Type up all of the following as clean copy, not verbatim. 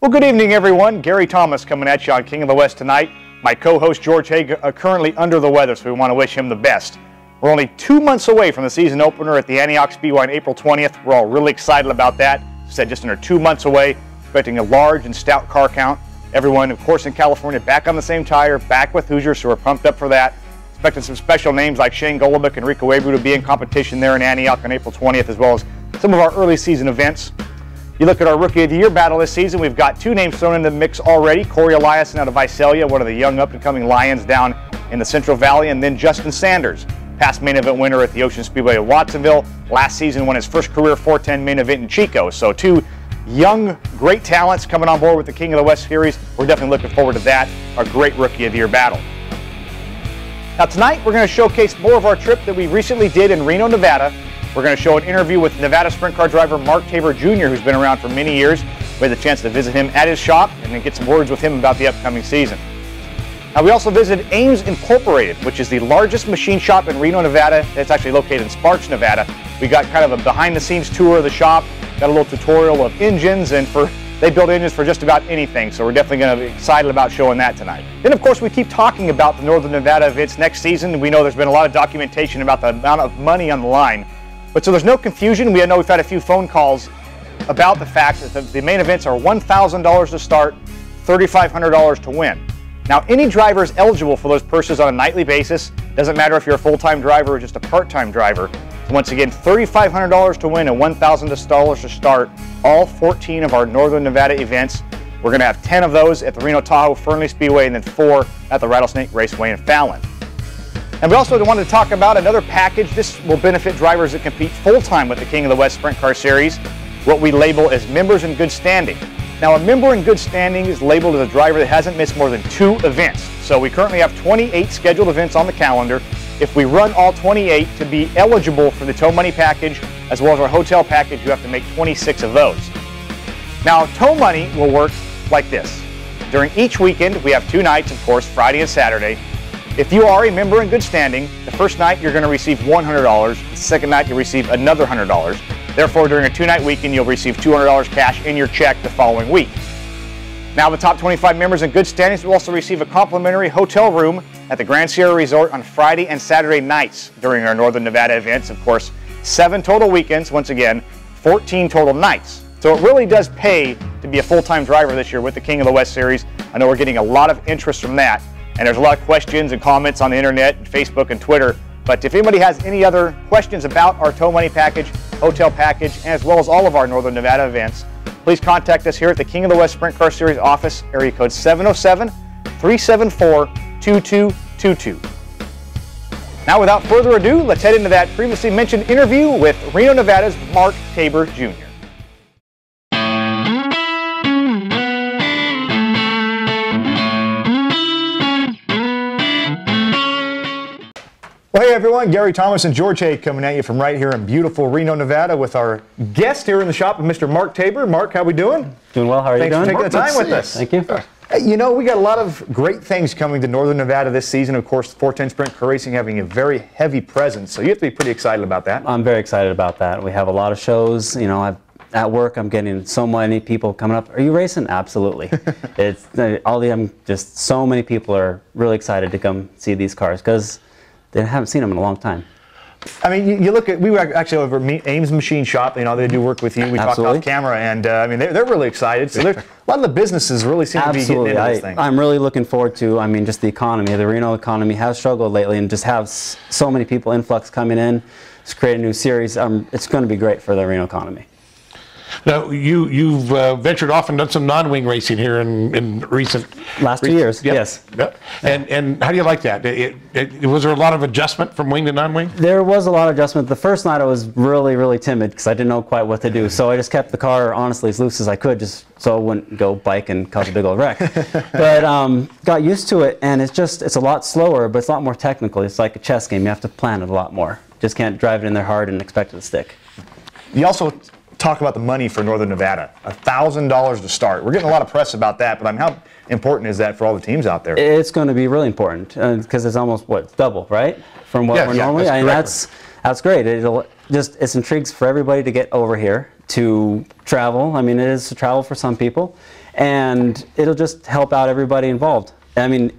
Well, good evening, everyone. Gary Thomas coming at you on King of the West Tonight. My co-host George Haig are currently under the weather, so we want to wish him the best. We're only 2 months away from the season opener at the Antioch Speedway on April 20th. We're all really excited about that. As I said, just under 2 months away, expecting a large and stout car count. Everyone, of course, in California, back on the same tire, back with Hoosiers, so we're pumped up for that. Expecting some special names like Shane Golobic and Rico Abreu to be in competition there in Antioch on April 20th, as well as some of our early season events. You look at our Rookie of the Year battle this season, we've got two names thrown in the mix already. Corey Eliason out of Visalia, one of the young up-and-coming Lions down in the Central Valley, and then Justin Sanders, past main event winner at the Ocean Speedway at Watsonville. Last season won his first career 410 main event in Chico. So two young, great talents coming on board with the King of the West Series. We're definitely looking forward to that, our great Rookie of the Year battle. Now tonight we're going to showcase more of our trip that we recently did in Reno, Nevada. We're going to show an interview with Nevada sprint car driver Mark Tabor Jr., who's been around for many years. We had the chance to visit him at his shop and then get some words with him about the upcoming season. Now we also visited Ames Incorporated, which is the largest machine shop in Reno, Nevada. It's actually located in Sparks, Nevada. We got kind of a behind-the-scenes tour of the shop, got a little tutorial of engines, and they build engines for just about anything, so we're definitely going to be excited about showing that tonight. Then, of course, we keep talking about the Northern Nevada events next season. We know there's been a lot of documentation about the amount of money on the line. But so there's no confusion. We know we've had a few phone calls about the fact that the main events are $1,000 to start, $3,500 to win. Now, any driver is eligible for those purses on a nightly basis. Doesn't matter if you're a full-time driver or just a part-time driver. So once again, $3,500 to win and $1,000 to start all 14 of our Northern Nevada events. We're going to have 10 of those at the Reno Tahoe Fernley Speedway and then 4 at the Rattlesnake Raceway in Fallon. And we also wanted to talk about another package. This will benefit drivers that compete full-time with the King of the West Sprint Car Series, what we label as members in good standing. Now, a member in good standing is labeled as a driver that hasn't missed more than 2 events. So we currently have 28 scheduled events on the calendar. If we run all 28 to be eligible for the tow money package, as well as our hotel package, you have to make 26 of those. Now, tow money will work like this. During each weekend, we have 2 nights, of course, Friday and Saturday. If you are a member in good standing, the first night you're going to receive $100. The second night you'll receive another $100. Therefore, during a 2-night weekend, you'll receive $200 cash in your check the following week. Now, the top 25 members in good standings will also receive a complimentary hotel room at the Grand Sierra Resort on Friday and Saturday nights during our Northern Nevada events. Of course, 7 total weekends, once again, 14 total nights. So it really does pay to be a full-time driver this year with the King of the West Series. I know we're getting a lot of interest from that. And there's a lot of questions and comments on the internet, and Facebook and Twitter. But if anybody has any other questions about our tow money package, hotel package, as well as all of our Northern Nevada events, please contact us here at the King of the West Sprint Car Series office, area code 707-374-2222. Now, without further ado, let's head into that previously mentioned interview with Reno, Nevada's Mark Tabor Jr. Well, hey everyone, Gary Thomas and George Haig coming at you from right here in beautiful Reno, Nevada with our guest here in the shop, Mr. Mark Tabor. Mark, how we doing? Doing well. How are you doing? Thanks for taking the time with us. Thank you. You know, we got a lot of great things coming to Northern Nevada this season. Of course, 410 Sprint Car Racing having a very heavy presence, so you have to be pretty excited about that. I'm very excited about that. We have a lot of shows. You know, at work, I'm getting so many people coming up. Are you racing? Absolutely. Just so many people are really excited to come see these cars because they haven't seen them in a long time. I mean, you look at, we were actually over at Ames Machine Shop, you know, they do work with you. We talked off camera, and I mean, they're really excited. So a lot of the businesses really seem to be getting into this thing. I'm really looking forward to, I mean, just the economy. The Reno economy has struggled lately, and just have so many people influx coming in. It's created a new series. It's going to be great for the Reno economy. Now, you've ventured off and done some non-wing racing here in recent... Last 2 years, yes. Yep. And how do you like that? Was there a lot of adjustment from wing to non-wing? There was a lot of adjustment. The first night I was really, really timid because I didn't know quite what to do. So I just kept the car, honestly, as loose as I could, just so I wouldn't go bike and cause a big old wreck. But got used to it, and it's a lot slower, but it's a lot more technical. It's like a chess game. You have to plan it a lot more. Just can't drive it in there hard and expect it to stick. You also talk about the money for Northern Nevada, $1,000 to start. We're getting a lot of press about that, but how important is that for all the teams out there? It's going to be really important because it's almost double, right, from what we're normally. I mean, that's great. It's intrigues for everybody to get over here to travel. I mean, it is to travel for some people, and it'll just help out everybody involved. I mean,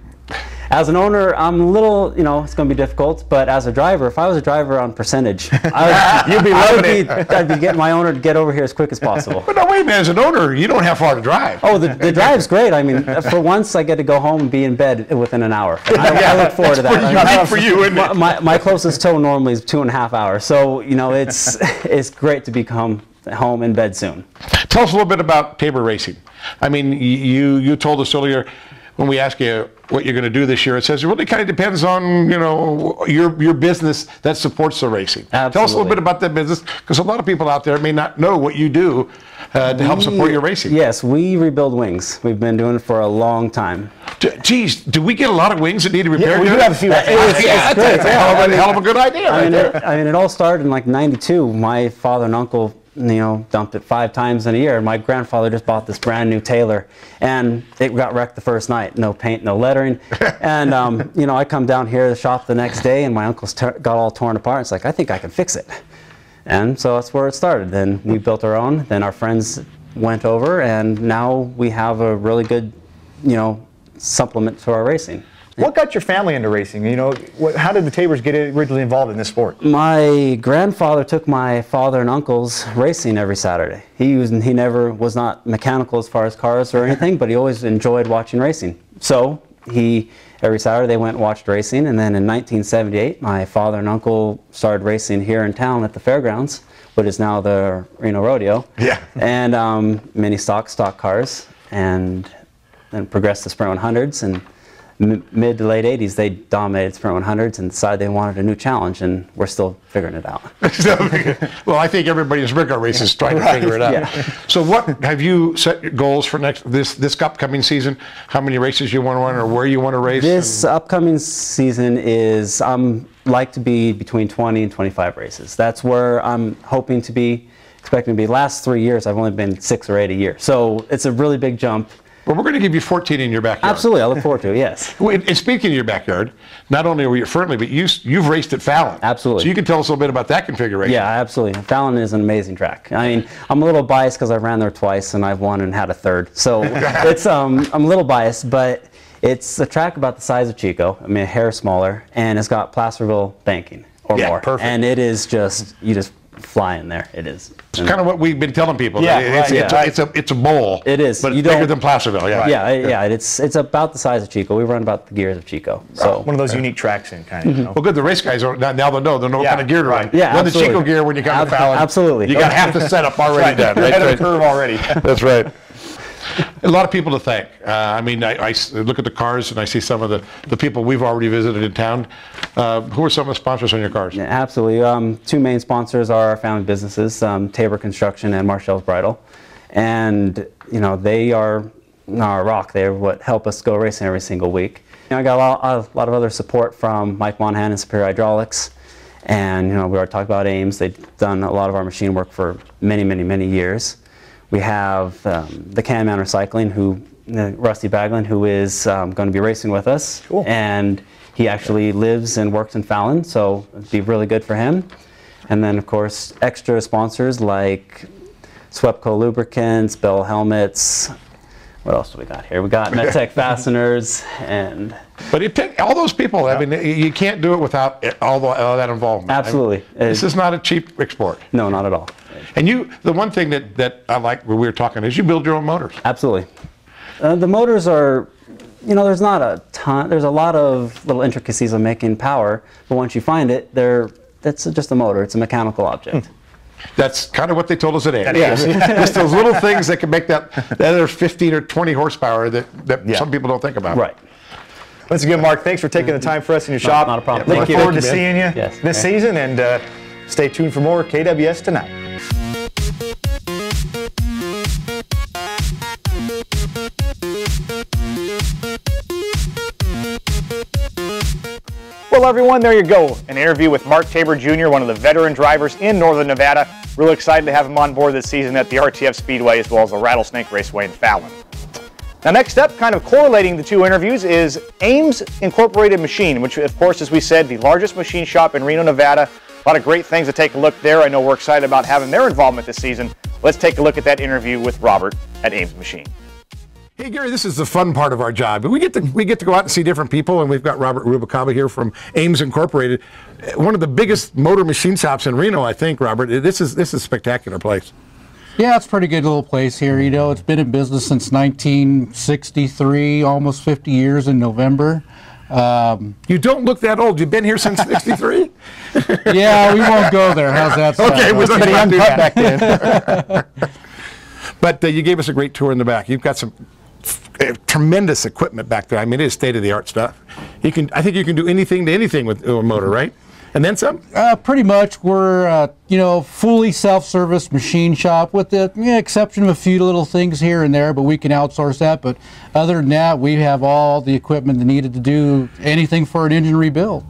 as an owner, I'm a little, it's going to be difficult, but as a driver, if I was a driver on percentage, I'd be getting my owner to get over here as quick as possible. But no, wait a minute, as an owner, you don't have far to drive. Oh, the drive's great. I mean, for once, I get to go home and be in bed within an hour. I look forward to that. Unique for you, isn't it? My closest tow normally is 2.5 hours, so, it's great to become home in bed soon. Tell us a little bit about Tabor Racing. I mean, you told us earlier, when we ask you what you're going to do this year, it says it really kind of depends on, your business that supports the racing. Absolutely. Tell us a little bit about that business, because a lot of people out there may not know what you do to help support your racing. Yes, we rebuild wings. We've been doing it for a long time. Geez, do we get a lot of wings that need to be repaired? We do have a few. It's That's great. a hell of a good idea right there. I mean, it all started in like '92. My father and uncle, dumped it 5 times in a year. My grandfather just bought this brand new Taylor, and it got wrecked the first night. No paint, no lettering. And, I come down here to the shop the next day, and my uncle's got all torn apart. It's like, I think I can fix it. And so that's where it started. Then we built our own. Then our friends went over, and now we have a really good, supplement to our racing. What got your family into racing? How did the Tabors get originally involved in this sport? My grandfather took my father and uncle's racing every Saturday. He never was not mechanical as far as cars or anything, but he always enjoyed watching racing. So every Saturday they went and watched racing, and then in 1978 my father and uncle started racing here in town at the fairgrounds, what is now the Reno Rodeo. Yeah. And mini stock cars, and then progressed to Sprint 100s, and mid to late 80s, they dominated Sprint 100s and decided they wanted a new challenge, and we're still figuring it out. Well, I think everybody in sprint car race is trying to figure it out. Yeah. So what have you set your goals for this upcoming season? How many races you want to run, or where you want to race? This upcoming season is, like to be between 20 and 25 races. That's where I'm hoping to be, expecting to be. Last 3 years, I've only been 6 or 8 a year. So it's a really big jump. Well, we're going to give you 14 in your backyard. Absolutely, I look forward to it, yes. And speaking of your backyard, not only are you friendly, but you've raced at Fallon. Absolutely. So you can tell us a little bit about that configuration. Yeah, absolutely. Fallon is an amazing track. I mean, I'm a little biased because I ran there twice and I've won and had a third. So it's I'm a little biased, but it's a track about the size of Chico. I mean, a hair smaller, and it's got Placerville banking or more. Perfect. And it is just, you just fly in there. It is. It's kind of what we've been telling people. Yeah, it's a bowl. It is. But it's bigger than Placerville. Yeah. Yeah, it's about the size of Chico. We run about the gears of Chico. So one of those unique tracks in kind of. Well, good. The race guys are now they'll know what kind of gear to run. Yeah, run absolutely. the Chico gear when you come to Fallon. Absolutely. You got half the setup already done. Ahead of the curve already. That's right. A lot of people to thank. I mean, I look at the cars and I see some of the people we've already visited in town. Who are some of the sponsors on your cars? Yeah, absolutely. 2 main sponsors are our family businesses, Tabor Construction and Marshall's Bridal. And, they are our rock. They're what help us go racing every single week. I got a lot of other support from Mike Monahan and Superior Hydraulics. And, we already talked about Ames. They've done a lot of our machine work for many, many, many years. We have the Can-Man Recycling, Rusty Baglin, who is going to be racing with us. Cool. And he actually lives and works in Fallon, so it'd be really good for him. And then, of course, extra sponsors like Swepco Lubricants, Bell Helmets. What else do we got here? We got MedTech Fasteners, and... But all those people, I mean, you can't do it without all that involvement. Absolutely. I mean, this is not a cheap sport. No, not at all. And the one thing that I like when we were talking is you build your own motors. Absolutely. The motors are, there's not a ton, there's a lot of little intricacies of making power, but once you find it, that's just a motor. It's a mechanical object. That's kind of what they told us at AIM. Yeah. Just those little things that can make that other 15 or 20 horsepower that some people don't think about. Right. Once again, Mark, thanks for taking the time for us in your shop. Not a problem. Looking Thank you. forward to seeing you Yes. this season, and stay tuned for more KWS Tonight. Well, everyone, there you go. An interview with Mark Tabor Jr., one of the veteran drivers in Northern Nevada. Really excited to have him on board this season at the RTF Speedway as well as the Rattlesnake Raceway in Fallon. Now, next up, kind of correlating the 2 interviews, is Ames Incorporated Machine, which, of course, as we said, the largest machine shop in Reno, Nevada. A lot of great things to take a look there. I know we're excited about having their involvement this season. Let's take a look at that interview with Robert at Ames Machine. Hey Gary, this is the fun part of our job. We get to go out and see different people, and we've got Robert Rubalcaba here from Ames Incorporated, one of the biggest motor machine shops in Reno, I think. Robert, this is a spectacular place. Yeah, it's a pretty good little place here. You know, it's been in business since 1963, almost 50 years in November. You don't look that old. You've been here since '63. Yeah, we won't go there. How's that sound? Okay, we're Pretty uncut back then. But you gave us a great tour in the back. You've got some tremendous equipment back there. I mean, it is state-of-the-art stuff. I think you can do anything to anything with a motor, right? And then some? Pretty much. We're, you know, fully self-service machine shop with the exception of a few little things here and there, but we can outsource that. But other than that, we have all the equipment that needed to do anything for an engine rebuild.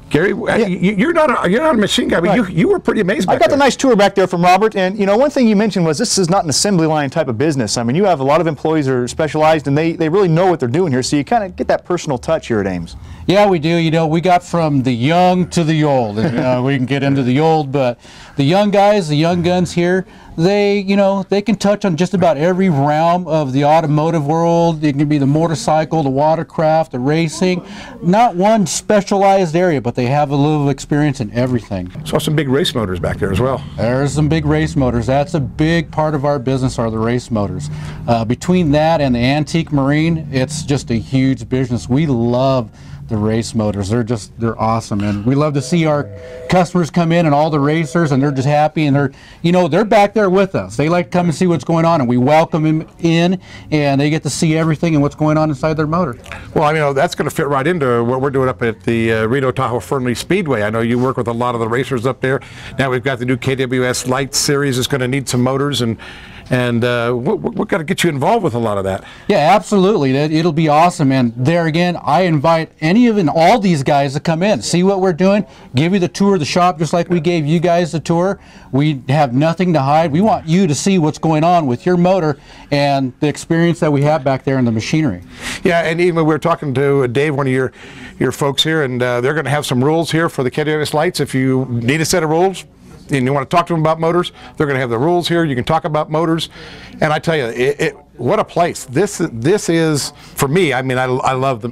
Gary, you're not a machine guy, but Right. you were pretty amazed I back got the there. nice tour back there from Robert, and you know, one thing you mentioned was this is not an assembly line type of business. I mean, you have a lot of employees that are specialized, and they really know what they're doing here, so you kind of get that personal touch here at Ames. Yeah, we do. You know, we got from the young to the old. And, we can get into the old, but the young guys, the young guns here, they, you know, they can touch on just about every realm of the automotive world. It can be the motorcycle, the watercraft, the racing. Not one specialized area, but they have a little experience in everything. Saw some big race motors back there as well. There's some big race motors. That's a big part of our business, are the race motors. Between that and the antique marine, it's just a huge business. We love the race motors. They're awesome, and we love to see our customers come in and all the racers, and they're just happy, and they're back there with us. They like to come and see what's going on, and we welcome them in, and they get to see everything and what's going on inside their motor. Well, I mean, that's going to fit right into what we're doing up at the Reno Tahoe Fernley Speedway. I know you work with a lot of the racers up there. Now we've got the new KWS Light series that's going to need some motors, and we've got to get you involved with a lot of that. Yeah, absolutely. It'll be awesome. And there again, I invite any of and all these guys to come in, see what we're doing, give you the tour of the shop just like we gave you guys the tour. We have nothing to hide. We want you to see what's going on with your motor and the experience that we have back there in the machinery. Yeah, and even we were talking to Dave, one of your folks here, and they're going to have some rules here for the KWS Lights. If you need a set of rules and you want to talk to them about motors, they're going to have the rules here. You can talk about motors, and I tell you, what a place this is for me. I mean, I love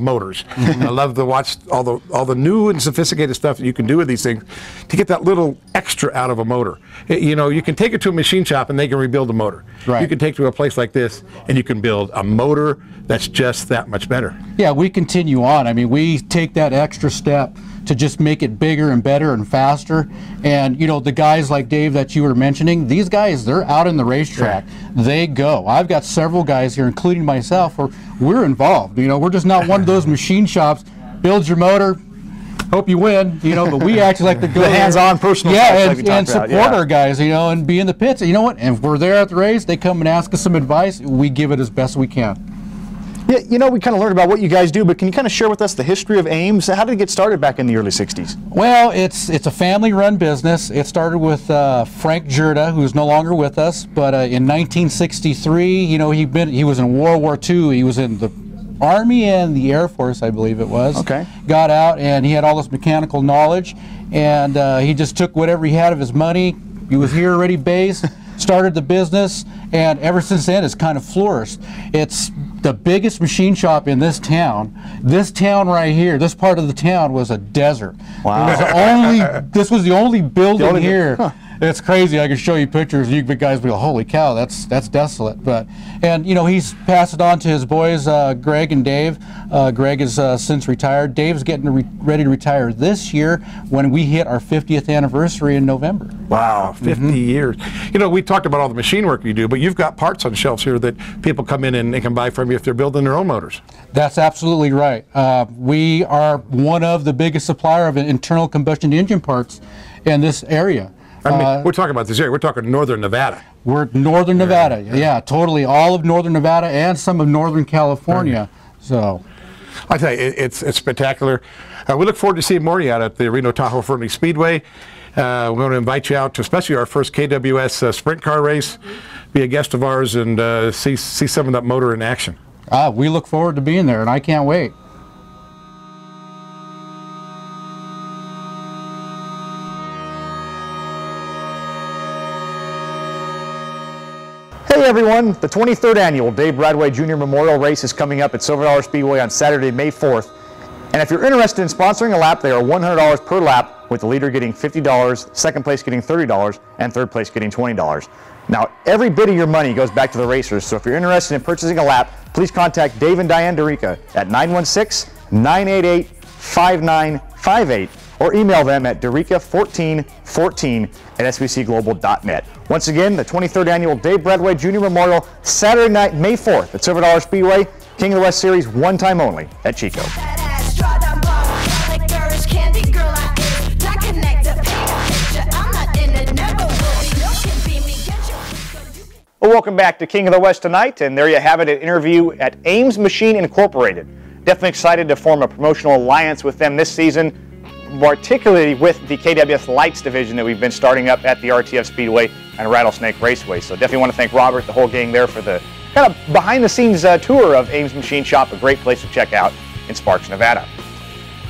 motors. I love to watch all the new and sophisticated stuff that you can do with these things to get that little extra out of a motor. You know, you can take it to a machine shop and they can rebuild a motor. Right. You can take it to a place like this and you can build a motor that's just that much better. Yeah, we continue on. I mean, we take that extra step to just make it bigger and better and faster. And you know, the guys like Dave that you were mentioning, these guys, they're out in the racetrack. They go. I've got several guys here, including myself, where we're involved. You know, we're just not one of those machine shops, builds your motor, hope you win, you know, but we actually like to go The hands-on personal yeah, stuff like we and talked about, support yeah. our guys, you know, and be in the pits. You know what? And if we're there at the race, they come and ask us some advice, we give it as best we can. Yeah, you know, we kind of learned about what you guys do, but can you kind of share with us the history of Ames? How did it get started back in the early 60s? Well, it's a family-run business. It started with Frank Jurda, who's no longer with us, but in 1963, you know, he was in World War II. He was in the Army and the Air Force, I believe it was. Okay. Got out, and he had all this mechanical knowledge, and he just took whatever he had of his money. He was here already based, started the business, and ever since then it's kind of flourished. It's the biggest machine shop in this town. This town right here, this part of the town was a desert. Wow. This was the only building here. Huh. It's crazy. I can show you pictures. You big guys will go, holy cow, that's desolate. And you know, he's passed it on to his boys, Greg and Dave. Greg is since retired. Dave's getting ready to retire this year when we hit our 50th anniversary in November. Wow, 50 years. You know, we talked about all the machine work you do, but you've got parts on shelves here that people come in and they can buy from you if they're building their own motors. That's absolutely right. We are one of the biggest supplier of internal combustion engine parts in this area. I mean, we're talking about this area. We're talking northern Nevada. We're northern Nevada. Yeah, totally. All of northern Nevada and some of northern California. So, I tell you, it's spectacular. We look forward to seeing more of you out at the Reno Tahoe Fernley Speedway. We're going to invite you out to especially our first KWS sprint car race. Be a guest of ours and see some of that motor in action. we look forward to being there, and I can't wait. Hey Hey everyone, the 23rd annual Dave Bradway Jr. Memorial Race is coming up at Silver Dollar Speedway on Saturday, May 4th. And if you're interested in sponsoring a lap, they are $100 per lap, with the leader getting $50, second place getting $30, and third place getting $20. Now, every bit of your money goes back to the racers, so if you're interested in purchasing a lap, please contact Dave and Diane DeRica at 916-988-5958 or email them at derica1414@svcglobal.net. Once again, the 23rd annual Dave Bradway Jr. Memorial, Saturday night, May 4th at Silver Dollar Speedway, King of the West Series, one time only at Chico. Well, welcome back to King of the West Tonight, and there you have it, an interview at Ames Machine Incorporated. Definitely excited to form a promotional alliance with them this season, particularly with the KWS Lights division that we've been starting up at the RTF Speedway and Rattlesnake Raceway. So definitely want to thank Robert, the whole gang there, for the kind of behind-the-scenes tour of Ames Machine Shop, a great place to check out in Sparks, Nevada.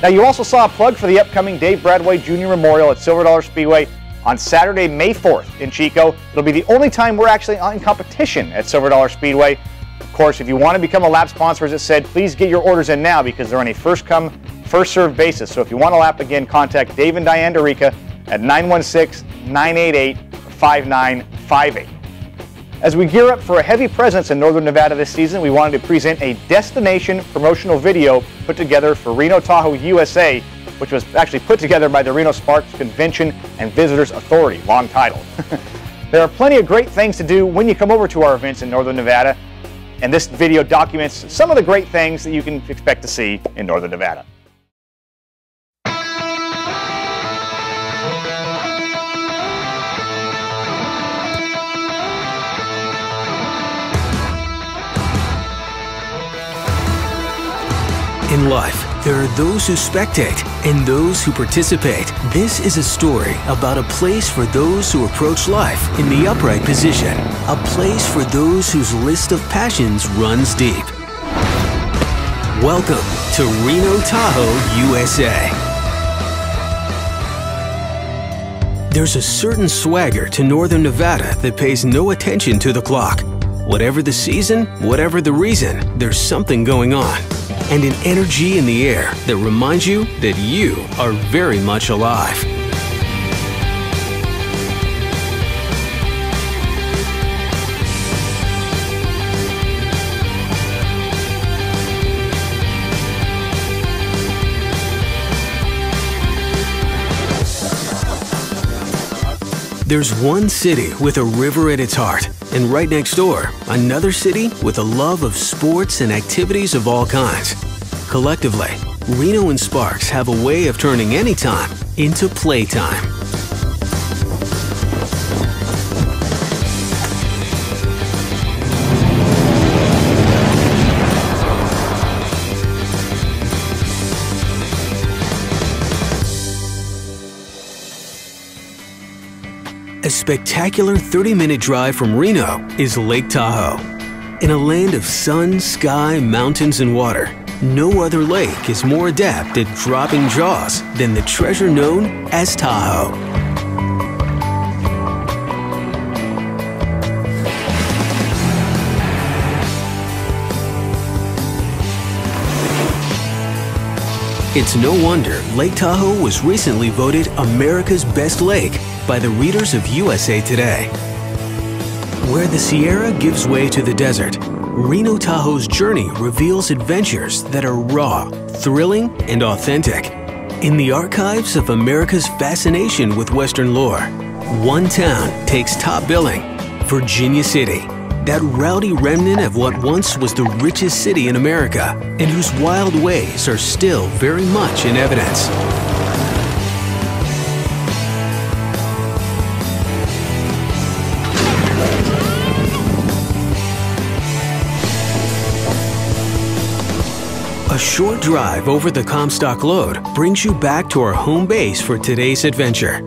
Now, you also saw a plug for the upcoming Dave Bradway Jr. Memorial at Silver Dollar Speedway on Saturday, May 4th in Chico. It'll be the only time we're actually in competition at Silver Dollar Speedway. Of course, if you want to become a lap sponsor, as it said, please get your orders in now because they're on a first-come, first-served basis. So if you want a lap again, contact Dave and Diane DeRica at 916-988-5958. As we gear up for a heavy presence in Northern Nevada this season, we wanted to present a destination promotional video put together for Reno Tahoe USA, which was actually put together by the Reno Sparks Convention and Visitors Authority, long title. There are plenty of great things to do when you come over to our events in Northern Nevada, and this video documents some of the great things that you can expect to see in Northern Nevada. In life, there are those who spectate and those who participate. This is a story about a place for those who approach life in the upright position. A place for those whose list of passions runs deep. Welcome to Reno Tahoe, USA. There's a certain swagger to Northern Nevada that pays no attention to the clock. Whatever the season, whatever the reason, there's something going on. And an energy in the air that reminds you that you are very much alive. There's one city with a river at its heart, and right next door, another city with a love of sports and activities of all kinds. Collectively, Reno and Sparks have a way of turning any time into playtime. A spectacular 30-minute drive from Reno is Lake Tahoe. In a land of sun, sky, mountains, and water, no other lake is more adept at dropping jaws than the treasure known as Tahoe. It's no wonder Lake Tahoe was recently voted America's best lake by the readers of USA Today. Where the Sierra gives way to the desert, Reno Tahoe's journey reveals adventures that are raw, thrilling, and authentic. In the archives of America's fascination with Western lore, one town takes top billing: Virginia City, that rowdy remnant of what once was the richest city in America and whose wild ways are still very much in evidence. A short drive over the Comstock Lode brings you back to our home base for today's adventure,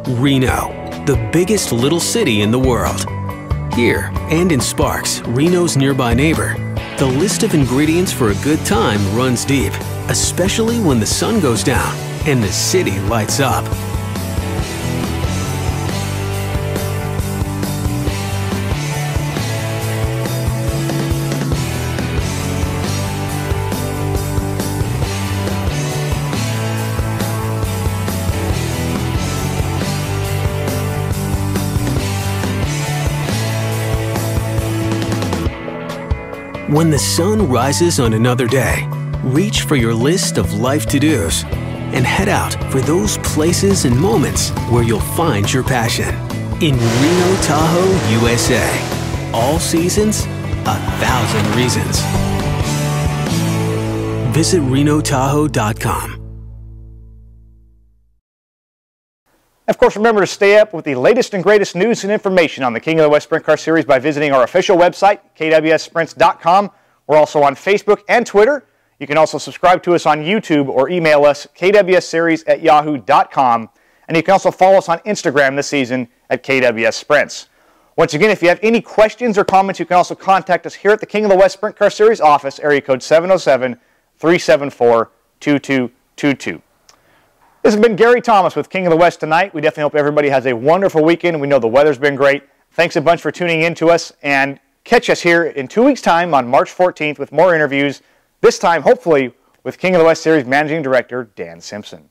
Reno, the biggest little city in the world. Here, and in Sparks, Reno's nearby neighbor, the list of ingredients for a good time runs deep, especially when the sun goes down and the city lights up. When the sun rises on another day, reach for your list of life to-dos and head out for those places and moments where you'll find your passion. In Reno Tahoe, USA. All seasons, 1,000 reasons. Visit renotahoe.com. Of course, remember to stay up with the latest and greatest news and information on the King of the West Sprint Car Series by visiting our official website, kwssprints.com. We're also on Facebook and Twitter. You can also subscribe to us on YouTube or email us, kwsseries@yahoo.com. And you can also follow us on Instagram this season at KWS Sprints. Once again, if you have any questions or comments, you can also contact us here at the King of the West Sprint Car Series office, area code 707-374-2222. This has been Gary Thomas with King of the West Tonight. We definitely hope everybody has a wonderful weekend. We know the weather's been great. Thanks a bunch for tuning in to us, and catch us here in 2 weeks' time on March 14th with more interviews, this time hopefully with King of the West Series Managing Director Dan Simpson.